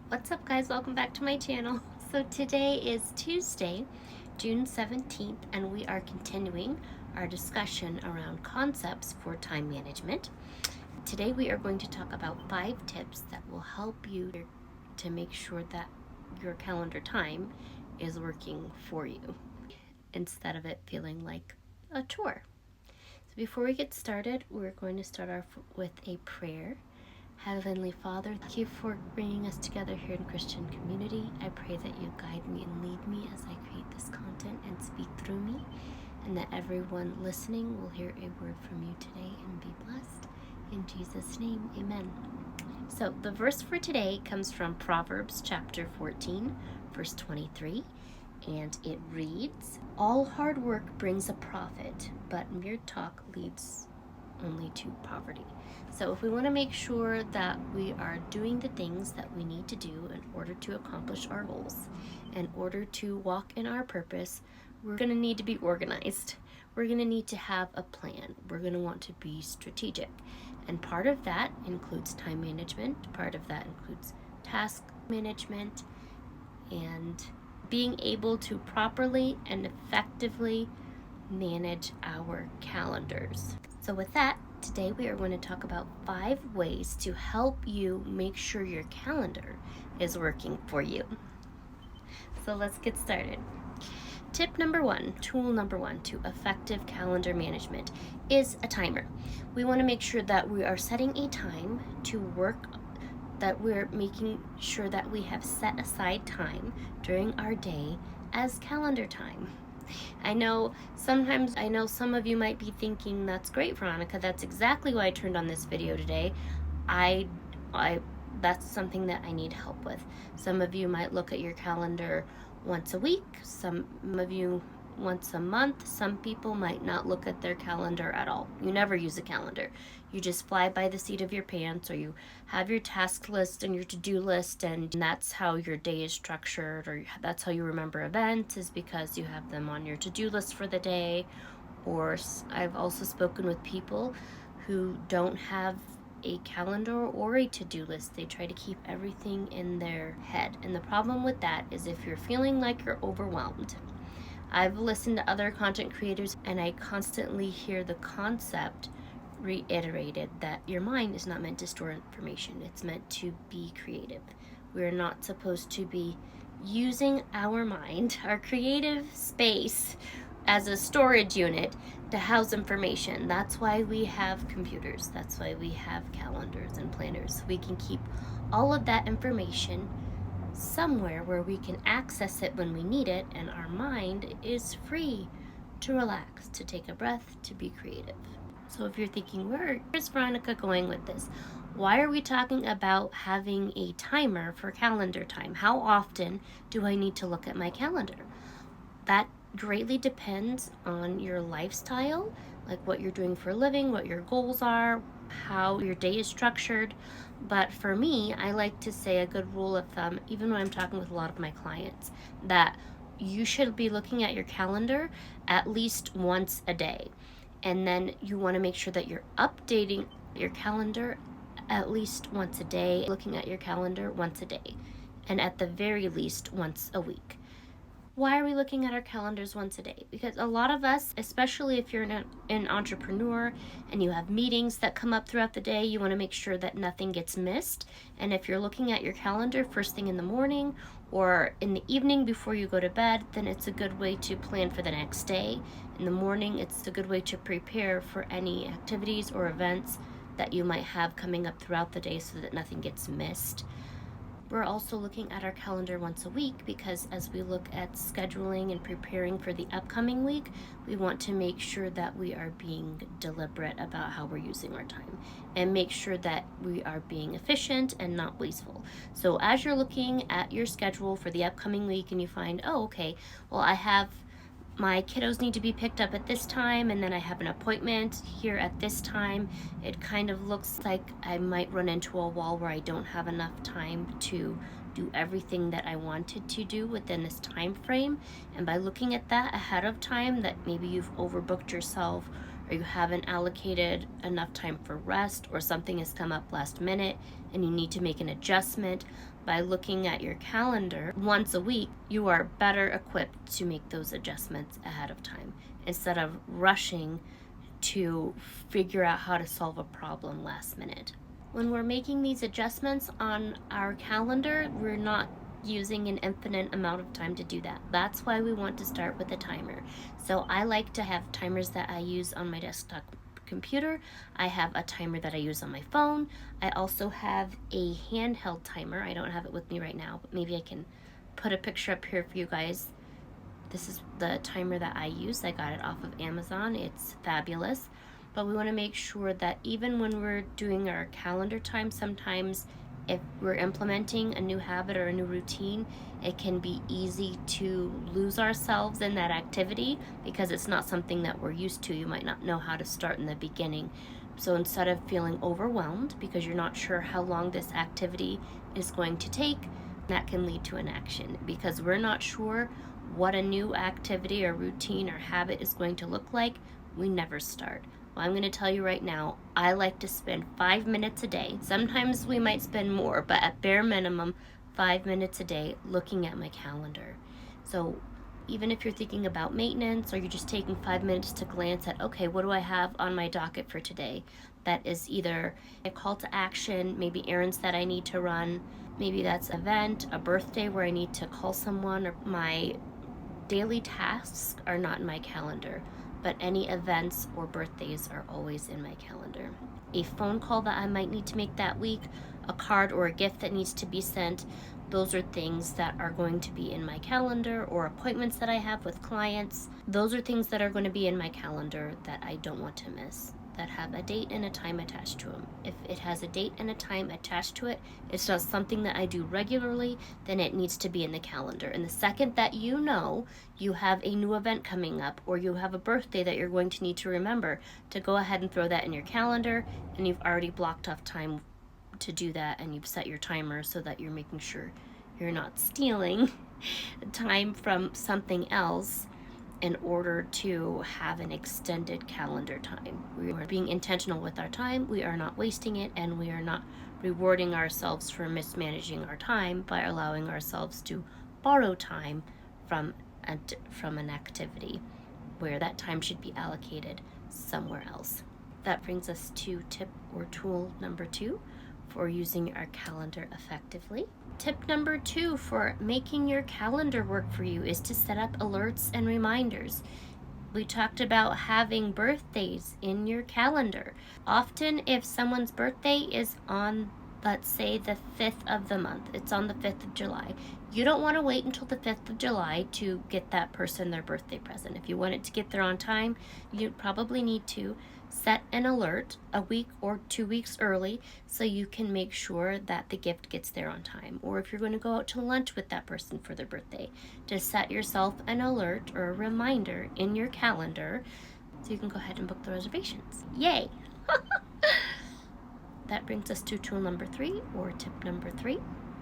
What's up, guys? Welcome back to my channel. So today is Tuesday, June 17th, and we are continuing our discussion around concepts for time management. Today we are going to talk about 5 tips that will help you to make sure that your calendar time is working for you instead of it feeling like a chore. So before we get started, we're going to start off with a prayer. Heavenly Father, thank you for bringing us together here in Christian community. I pray that you guide me and lead me as I create this content and speak through me, and that everyone listening will hear a word from you today and be blessed. In Jesus' name, amen. So the verse for today comes from Proverbs chapter 14, verse 23, and it reads, "All hard work brings a profit, but mere talk leads only to poverty." So if we want to make sure that we are doing the things that we need to do in order to accomplish our goals, in order to walk in our purpose, we're going to need to be organized. We're going to need to have a plan. We're going to want to be strategic. And part of that includes time management. Part of that includes task management and being able to properly and effectively manage our calendars. So with that, today we are going to talk about 5 ways to help you make sure your calendar is working for you. So let's get started. Tip number 1, tool number 1 to effective calendar management is a timer. We want to make sure that we are setting a time to work, that we're making sure that we have set aside time during our day as calendar time. I know some of you might be thinking, that's great, Veronica, that's exactly why I turned on this video today. I that's something that I need help with. Some of you might look at your calendar once a week, some of you once a month. Some people might not look at their calendar at all. You never use a calendar. You just fly by the seat of your pants, or you have your task list and your to-do list, and that's how your day is structured, or that's how you remember events, is because you have them on your to-do list for the day. Or I've also spoken with people who don't have a calendar or a to-do list. They try to keep everything in their head. And the problem with that is if you're feeling like you're overwhelmed, I've listened to other content creators and I constantly hear the concept reiterated that your mind is not meant to store information. It's meant to be creative. We're not supposed to be using our mind, our creative space, as a storage unit to house information. That's why we have computers. That's why we have calendars and planners. We can keep all of that information somewhere where we can access it when we need it, and our mind is free to relax, to take a breath, to be creative. So if you're thinking, where's Veronica going with this? Why are we talking about having a timer for calendar time? How often do I need to look at my calendar? That greatly depends on your lifestyle, like what you're doing for a living, what your goals are, how your day is structured. But for me, I like to say a good rule of thumb, even when I'm talking with a lot of my clients, that you should be looking at your calendar at least once a day. And then you want to make sure that you're updating your calendar at least once a day, looking at your calendar once a day, and at the very least once a week. Why are we looking at our calendars once a day? Because a lot of us, especially if you're an entrepreneur and you have meetings that come up throughout the day, you want to make sure that nothing gets missed. And if you're looking at your calendar first thing in the morning or in the evening before you go to bed, then it's a good way to plan for the next day. In the morning, it's a good way to prepare for any activities or events that you might have coming up throughout the day so that nothing gets missed. We're also looking at our calendar once a week because as we look at scheduling and preparing for the upcoming week, we want to make sure that we are being deliberate about how we're using our time and make sure that we are being efficient and not wasteful. So as you're looking at your schedule for the upcoming week and you find, oh, okay, well, my kiddos need to be picked up at this time, and then I have an appointment here at this time. It kind of looks like I might run into a wall where I don't have enough time to do everything that I wanted to do within this time frame. And by looking at that ahead of time, that maybe you've overbooked yourself or you haven't allocated enough time for rest, or something has come up last minute and you need to make an adjustment, by looking at your calendar once a week, you are better equipped to make those adjustments ahead of time instead of rushing to figure out how to solve a problem last minute. When we're making these adjustments on our calendar, we're not using an infinite amount of time to do that. That's why we want to start with a timer. So I like to have timers that I use on my desktop computer. I have a timer that I use on my phone. I also have a handheld timer. I don't have it with me right now, but maybe I can put a picture up here for you guys. This is the timer that I use. I got it off of Amazon. It's fabulous. But we want to make sure that even when we're doing our calendar time, sometimes if we're implementing a new habit or a new routine, it can be easy to lose ourselves in that activity because it's not something that we're used to. You might not know how to start in the beginning. So instead of feeling overwhelmed because you're not sure how long this activity is going to take, that can lead to inaction because we're not sure what a new activity or routine or habit is going to look like. We never start. Well, I'm going to tell you right now, I like to spend 5 minutes a day. Sometimes we might spend more, but at bare minimum, 5 minutes a day looking at my calendar. So even if you're thinking about maintenance or you're just taking 5 minutes to glance at, okay, what do I have on my docket for today? That is either a call to action, maybe errands that I need to run, maybe that's an event, a birthday where I need to call someone, or my daily tasks are not in my calendar, but any events or birthdays are always in my calendar. A phone call that I might need to make that week, a card or a gift that needs to be sent, those are things that are going to be in my calendar, or appointments that I have with clients. Those are things that are going to be in my calendar that I don't want to miss, that have a date and a time attached to them. If it has a date and a time attached to it, it's not something that I do regularly, then it needs to be in the calendar. And the second that you know you have a new event coming up, or you have a birthday that you're going to need to remember, to go ahead and throw that in your calendar, and you've already blocked off time to do that, and you've set your timer so that you're making sure you're not stealing time from something else in order to have an extended calendar time. We are being intentional with our time, we are not wasting it, and we are not rewarding ourselves for mismanaging our time by allowing ourselves to borrow time from an activity where that time should be allocated somewhere else. That brings us to tip or tool number 2 for using our calendar effectively. Tip number 2 for making your calendar work for you is to set up alerts and reminders. We talked about having birthdays in your calendar. Often if someone's birthday is on, let's say, the 5th of the month, it's on the 5th of July, you don't want to wait until the 5th of July to get that person their birthday present. If you want it to get there on time, you probably need to set an alert a week or 2 weeks early so you can make sure that the gift gets there on time. Or if you're going to go out to lunch with that person for their birthday, just set yourself an alert or a reminder in your calendar so you can go ahead and book the reservations. Yay! That brings us to tool number 3, or tip number 3.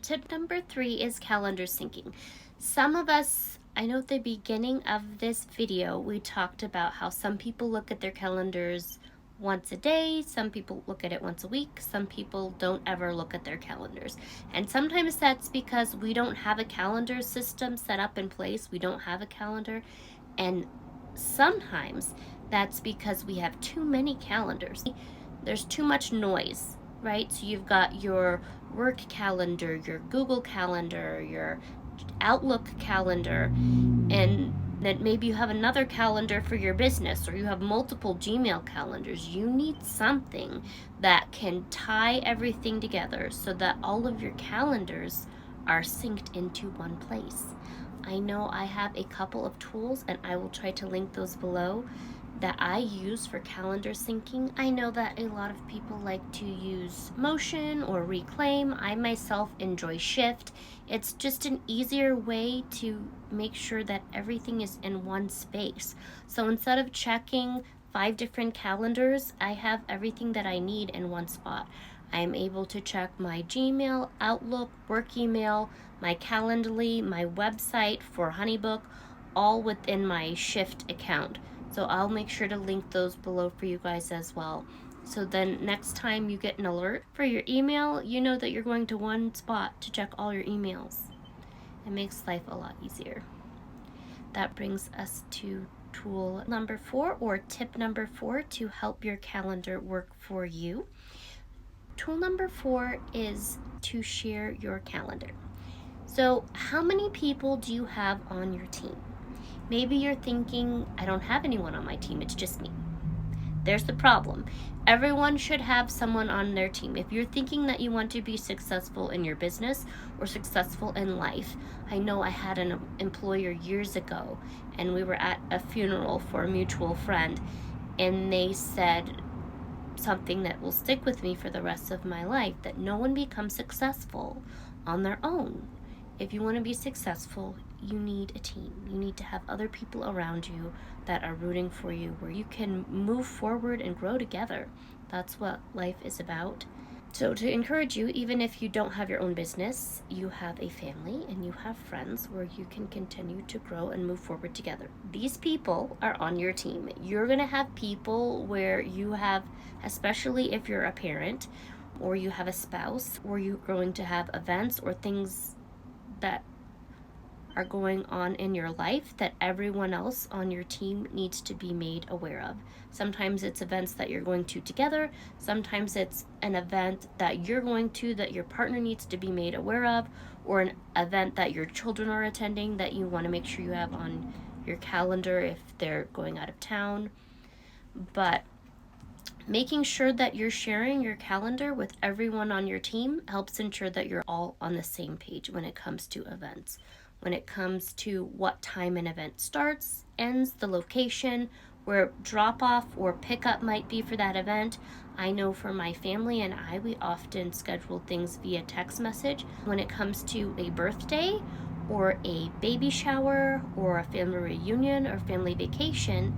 Tip number 3 is calendar syncing. Some of us, I know at the beginning of this video, we talked about how some people look at their calendars once a day, some people look at it once a week, some people don't ever look at their calendars. And sometimes that's because we don't have a calendar system set up in place, we don't have a calendar, and sometimes that's because we have too many calendars. There's too much noise, right? So you've got your work calendar, your Google calendar, your Outlook calendar, and then maybe you have another calendar for your business, or you have multiple Gmail calendars. You need something that can tie everything together so that all of your calendars are synced into one place. I know I have a couple of tools, and I will try to link those below, that I use for calendar syncing. I know that a lot of people like to use Motion or Reclaim. I myself enjoy Shift. It's just an easier way to make sure that everything is in one space. So instead of checking 5 different calendars, I have everything that I need in one spot. I am able to check my Gmail, Outlook, work email, my Calendly, my website for HoneyBook, all within my Shift account. So I'll make sure to link those below for you guys as well. So then next time you get an alert for your email, you know that you're going to one spot to check all your emails. It makes life a lot easier. That brings us to tool number 4, or tip number 4, to help your calendar work for you. Tool number 4 is to share your calendar. So how many people do you have on your team? Maybe you're thinking, I don't have anyone on my team, it's just me. There's the problem. Everyone should have someone on their team. If you're thinking that you want to be successful in your business or successful in life, I know I had an employer years ago, and we were at a funeral for a mutual friend, and they said something that will stick with me for the rest of my life, that no one becomes successful on their own. If you want to be successful, you need a team. You need to have other people around you that are rooting for you, where you can move forward and grow together. That's what life is about. So to encourage you, even if you don't have your own business, you have a family and you have friends where you can continue to grow and move forward together. These people are on your team. You're going to have people where you have, especially if you're a parent or you have a spouse, or you're going to have events or things that are going on in your life that everyone else on your team needs to be made aware of. Sometimes it's events that you're going to together. Sometimes it's an event that you're going to that your partner needs to be made aware of, or an event that your children are attending that you want to make sure you have on your calendar if they're going out of town. But making sure that you're sharing your calendar with everyone on your team helps ensure that you're all on the same page when it comes to events. When it comes to what time an event starts, ends, the location, where drop off or pickup might be for that event. I know for my family and I, we often schedule things via text message. When it comes to a birthday or a baby shower or a family reunion or family vacation,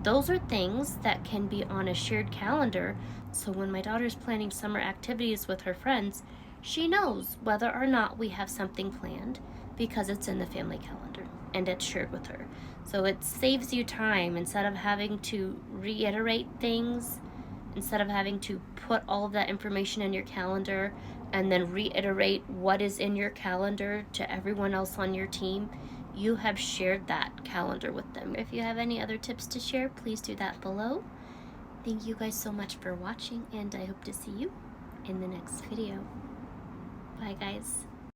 those are things that can be on a shared calendar. So when my daughter's planning summer activities with her friends, she knows whether or not we have something planned because it's in the family calendar and it's shared with her. So it saves you time. Instead of having to reiterate things, instead of having to put all of that information in your calendar and then reiterate what is in your calendar to everyone else on your team, you have shared that calendar with them. If you have any other tips to share, please do that below. Thank you guys so much for watching, and I hope to see you in the next video. Bye guys.